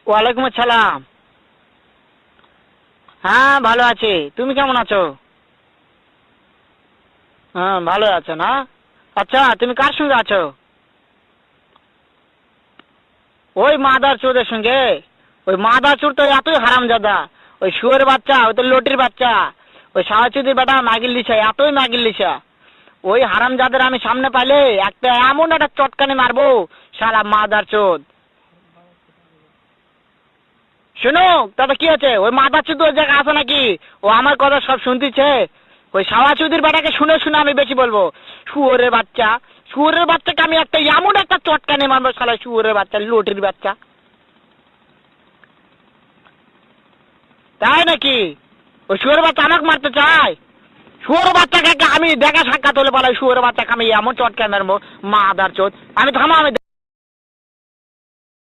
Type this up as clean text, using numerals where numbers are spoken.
ওয়ালাইকুম আসসালাম। হ্যাঁ ভালো আছি, তুমি কেমন আছো? হ্যাঁ ভালো আছো না? আচ্ছা তুমি কার সঙ্গে আছো? ওই মাদার চোরের সঙ্গে। ওই মাদার চোর তো এতই হারামজাদা। ওই শুয়োর বাচ্চা, ওই তো লটির বাচ্চা, ওই সাহাচুদির বেটা মাগির লিসা, এতই মাগির লিসা। ওই হারামজাদের আমি সামনে পাইলে একটা এমন একটা চটকানি মারবো, শালা মাদার চোদ। শুনো, তবে কি আছে, ওই মাদার চোদ ওই জায়গায় আছে নাকি? ও আমার কথা সব শুনতেছে। ওই সাওয়াচুদির বেটাকে শুনে শুনে আমি বেশি বলবো। শুয়োরের বাচ্চা, শুয়োরের বাচ্চাকে আমি একটা এমন একটা চটকানি মারবো, শালা শুয়োরের বাচ্চা, লটির বাচ্চা। তাই নাকি? ওই শুয়োরের বাচ্চা আমাকে মারতে চায়? শুয়োরের বাচ্চাকে আমি দেখা সাক্ষাৎ হলে বলে শুয়োরের বাচ্চাকে আমি এমন চটকানি মারবো, মাদার চোদ। আমি থামো, আমি